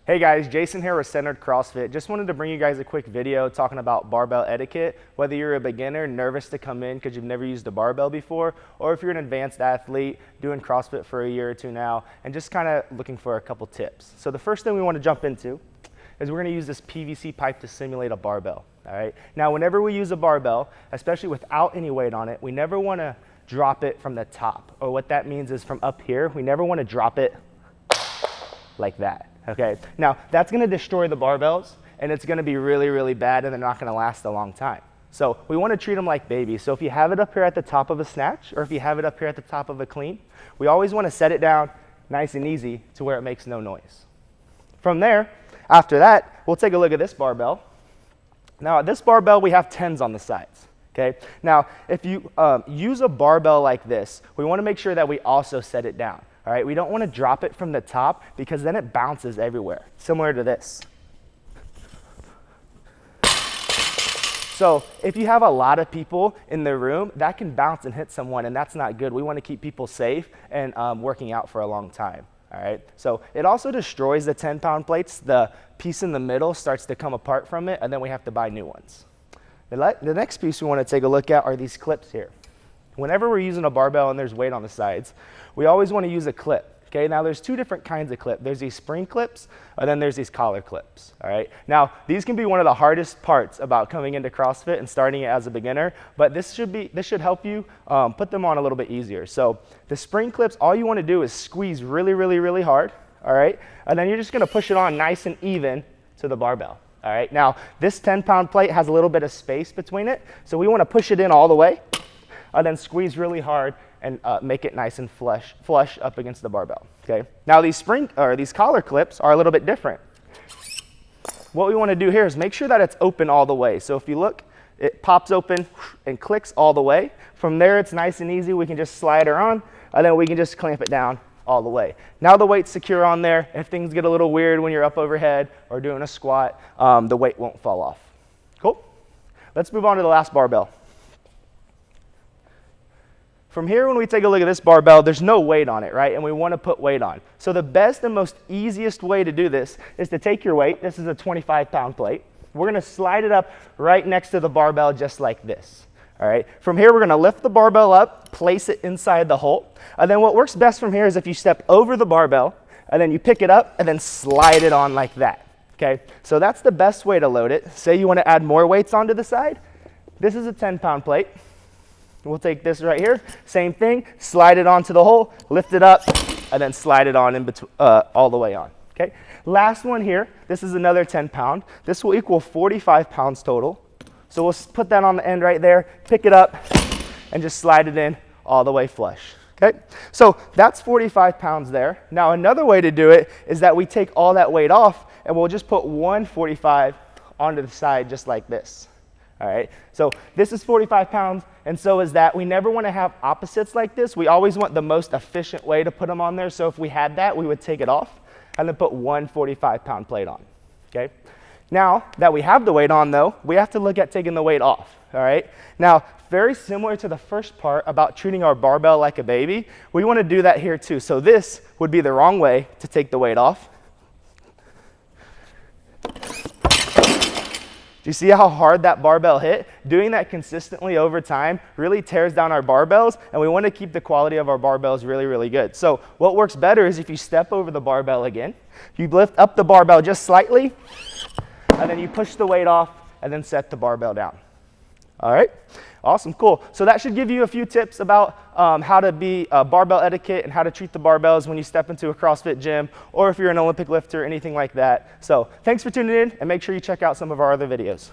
Hey guys, Jason here with Centered CrossFit. Just wanted to bring you guys a quick video talking about barbell etiquette. Whether you're a beginner, nervous to come in because you've never used a barbell before, or if you're an advanced athlete doing CrossFit for a year or two now, and just kind of looking for a couple tips. So the first thing we want to jump into is we're going to use this PVC pipe to simulate a barbell. All right. Now, whenever we use a barbell, especially without any weight on it, we never want to drop it from the top. Or what that means is from up here, we never want to drop it like that. Okay, now that's going to destroy the barbells, and it's going to be really, really bad, and they're not going to last a long time. So we want to treat them like babies. So if you have it up here at the top of a snatch, or if you have it up here at the top of a clean, we always want to set it down nice and easy to where it makes no noise. From there, after that, we'll take a look at this barbell. Now at this barbell, we have 10s on the sides. Okay, now if you use a barbell like this, we want to make sure that we also set it down. All right, we don't want to drop it from the top because then it bounces everywhere, similar to this. So if you have a lot of people in the room, that can bounce and hit someone, and that's not good. We want to keep people safe and working out for a long time. All right, so it also destroys the 10-pound plates. The piece in the middle starts to come apart from it, and then we have to buy new ones. The next piece we want to take a look at are these clips here. Whenever we're using a barbell and there's weight on the sides, we always want to use a clip. Okay, now there's two different kinds of clip. There's these spring clips, and then there's these collar clips. All right, now these can be one of the hardest parts about coming into CrossFit and starting it as a beginner, but this should help you put them on a little bit easier. So the spring clips, all you want to do is squeeze really, really, really hard. All right, and then you're just going to push it on nice and even to the barbell. All right, now this 10-pound plate has a little bit of space between it, so we want to push it in all the way. And then squeeze really hard and make it nice and flush up against the barbell. Okay. Now these collar clips are a little bit different. What we want to do here is make sure that it's open all the way. So if you look, it pops open and clicks all the way. From there, it's nice and easy. We can just slide her on, and then we can just clamp it down all the way. Now the weight's secure on there. If things get a little weird when you're up overhead or doing a squat, the weight won't fall off. Cool. Let's move on to the last barbell. From here, when we take a look at this barbell, there's no weight on it, right? And we want to put weight on. So the best and most easiest way to do this is to take your weight. This is a 25-pound plate. We're going to slide it up right next to the barbell just like this. All right. From here, we're going to lift the barbell up, place it inside the hole. And then what works best from here is if you step over the barbell, and then you pick it up, and then slide it on like that. Okay. So that's the best way to load it. Say you want to add more weights onto the side. This is a 10-pound plate. We'll take this right here, same thing, slide it onto the hole, lift it up, and then slide it on in between, all the way on, okay? Last one here, this is another 10-pound. This will equal 45 pounds total. So we'll put that on the end right there, pick it up, and just slide it in all the way flush, okay? So that's 45 pounds there. Now another way to do it is that we take all that weight off, and we'll just put 145 onto the side just like this. All right, so this is 45 pounds, and so is that. We never want to have opposites like this. We always want the most efficient way to put them on there. So if we had that, we would take it off and then put 145-pound plate on, okay? Now that we have the weight on, though, we have to look at taking the weight off, all right? Now, very similar to the first part about treating our barbell like a baby, we want to do that here too. So this would be the wrong way to take the weight off. Do you see how hard that barbell hit? Doing that consistently over time really tears down our barbells, and we want to keep the quality of our barbells really, really good. So what works better is if you step over the barbell again, you lift up the barbell just slightly, and then you push the weight off, and then set the barbell down. All right? Awesome, cool. So that should give you a few tips about how to be barbell etiquette and how to treat the barbells when you step into a CrossFit gym, or if you're an Olympic lifter, anything like that. So thanks for tuning in, and make sure you check out some of our other videos.